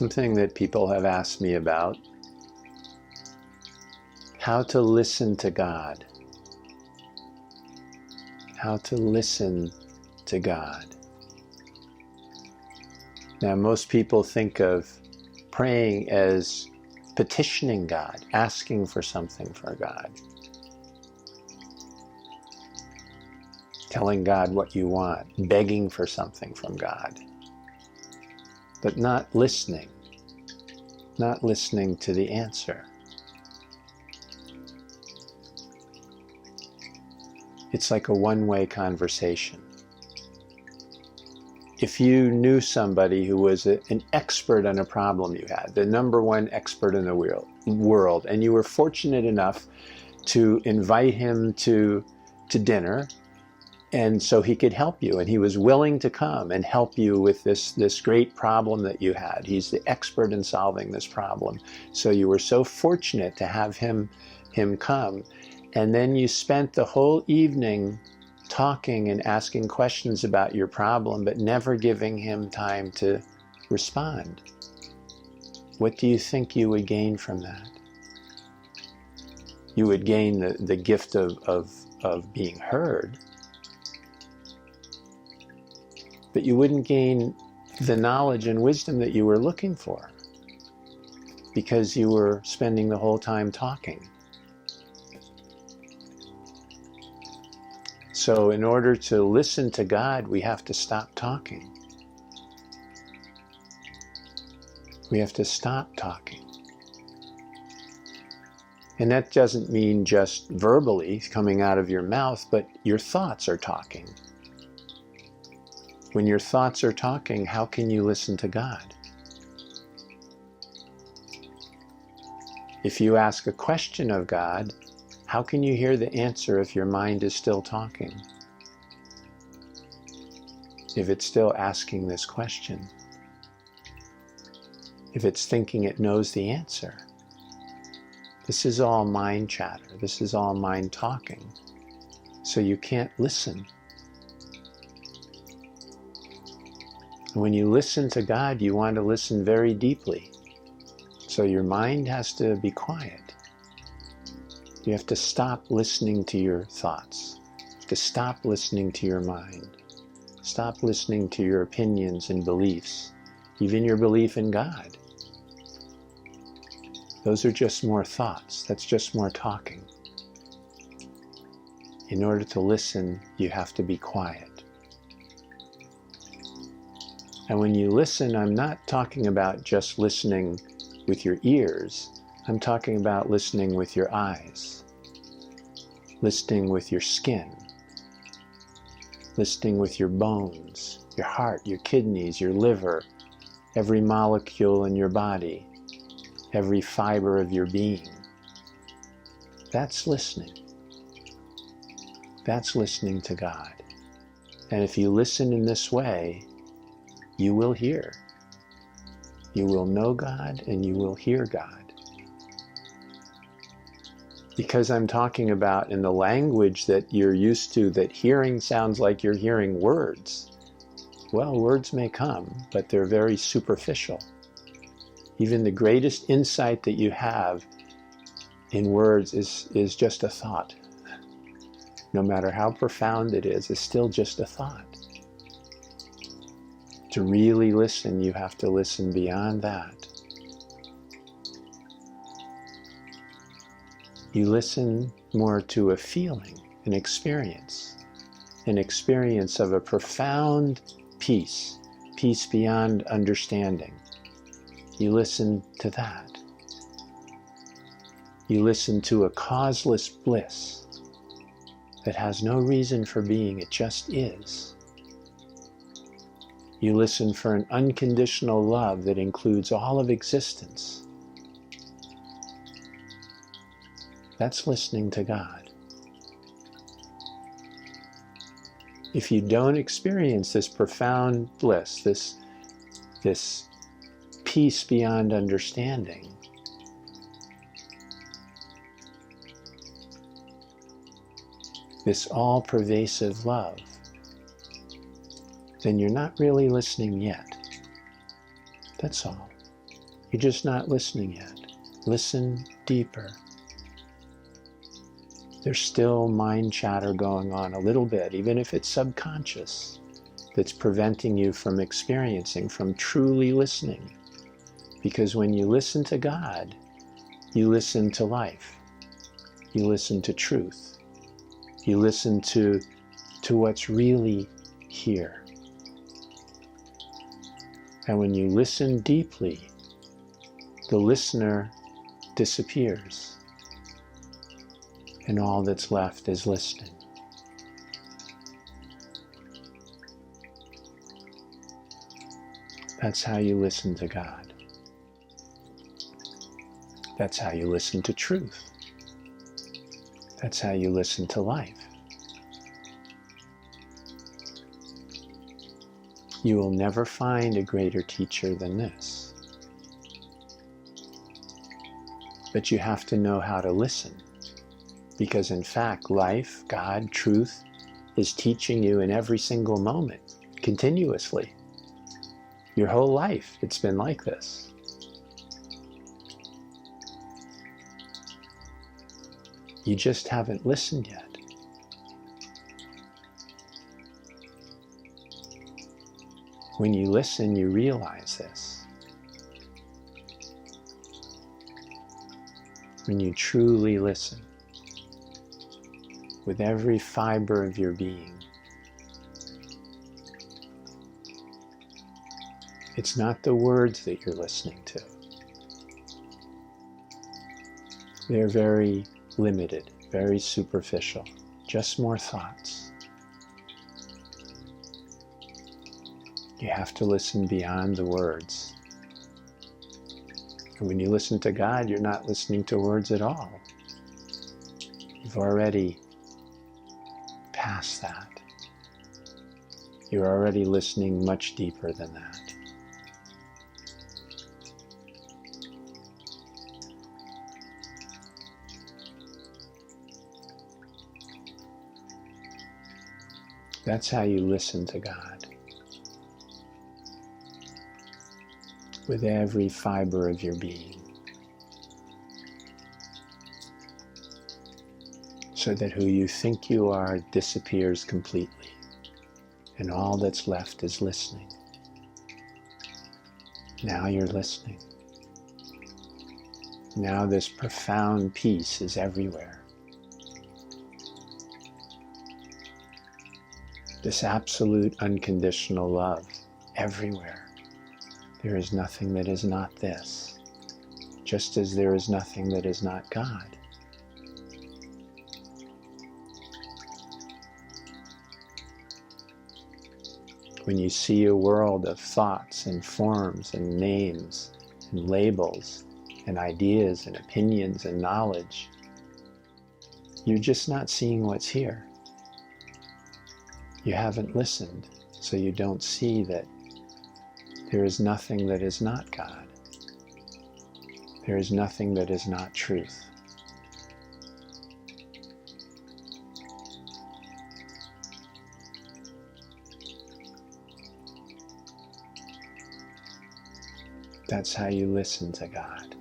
something that people have asked me about, how to listen to God. How to listen to God. Now, most people think of praying as petitioning God, asking for something for God, telling God what you want, begging for something from God, but not listening to the answer. It's like a one-way conversation. If you knew somebody who was an expert on a problem you had, the #1 expert in the world, and you were fortunate enough to invite him to dinner, and so he could help you, and he was willing to come and help you with this great problem that you had. He's the expert in solving this problem. So you were so fortunate to have him come, and then you spent the whole evening talking and asking questions about your problem, but never giving him time to respond. What do you think you would gain from that? You would gain the gift of being heard, but you wouldn't gain the knowledge and wisdom that you were looking for, because you were spending the whole time talking. So in order to listen to God, we have to stop talking. We have to stop talking. And that doesn't mean just verbally coming out of your mouth, but your thoughts are talking. When your thoughts are talking, how can you listen to God? If you ask a question of God, how can you hear the answer if your mind is still talking? If it's still asking this question? If it's thinking it knows the answer? This is all mind chatter. This is all mind talking. So you can't listen. When you listen to God, you want to listen very deeply. So your mind has to be quiet. You have to stop listening to your thoughts. You have to stop listening to your mind. Stop listening to your opinions and beliefs, even your belief in God. Those are just more thoughts. That's just more talking. In order to listen, you have to be quiet. And when you listen, I'm not talking about just listening with your ears. I'm talking about listening with your eyes, listening with your skin, listening with your bones, your heart, your kidneys, your liver, every molecule in your body, every fiber of your being. That's listening. That's listening to God. And if you listen in this way, you will hear. You will know God and you will hear God. Because I'm talking about in the language that you're used to, that hearing sounds like you're hearing words. Well, words may come, but they're very superficial. Even the greatest insight that you have in words is just a thought. No matter how profound it is, it's still just a thought. To really listen, you have to listen beyond that. You listen more to a feeling, an experience of a profound peace, peace beyond understanding. You listen to that. You listen to a causeless bliss that has no reason for being, it just is. You listen for an unconditional love that includes all of existence. That's listening to God. If you don't experience this profound bliss, this peace beyond understanding, this all-pervasive love, then you're not really listening yet. That's all. You're just not listening yet. Listen deeper. There's still mind chatter going on a little bit, even if it's subconscious, that's preventing you from experiencing, from truly listening. Because when you listen to God, you listen to life. You listen to truth. You listen to what's really here. And when you listen deeply, the listener disappears. And all that's left is listening. That's how you listen to God. That's how you listen to truth. That's how you listen to life. You will never find a greater teacher than this. But you have to know how to listen. Because in fact, life, God, truth, is teaching you in every single moment, continuously. Your whole life, it's been like this. You just haven't listened yet. When you listen, you realize this. When you truly listen, with every fiber of your being, it's not the words that you're listening to. They're very limited, very superficial, just more thoughts. You have to listen beyond the words. And when you listen to God, you're not listening to words at all. You've already passed that. You're already listening much deeper than that. That's how you listen to God. With every fiber of your being. So that who you think you are disappears completely. And all that's left is listening. Now you're listening. Now this profound peace is everywhere. This absolute unconditional love everywhere. There is nothing that is not this, just as there is nothing that is not God. When you see a world of thoughts and forms and names and labels and ideas and opinions and knowledge, you're just not seeing what's here. You haven't listened, so you don't see that there is nothing that is not God. There is nothing that is not truth. That's how you listen to God.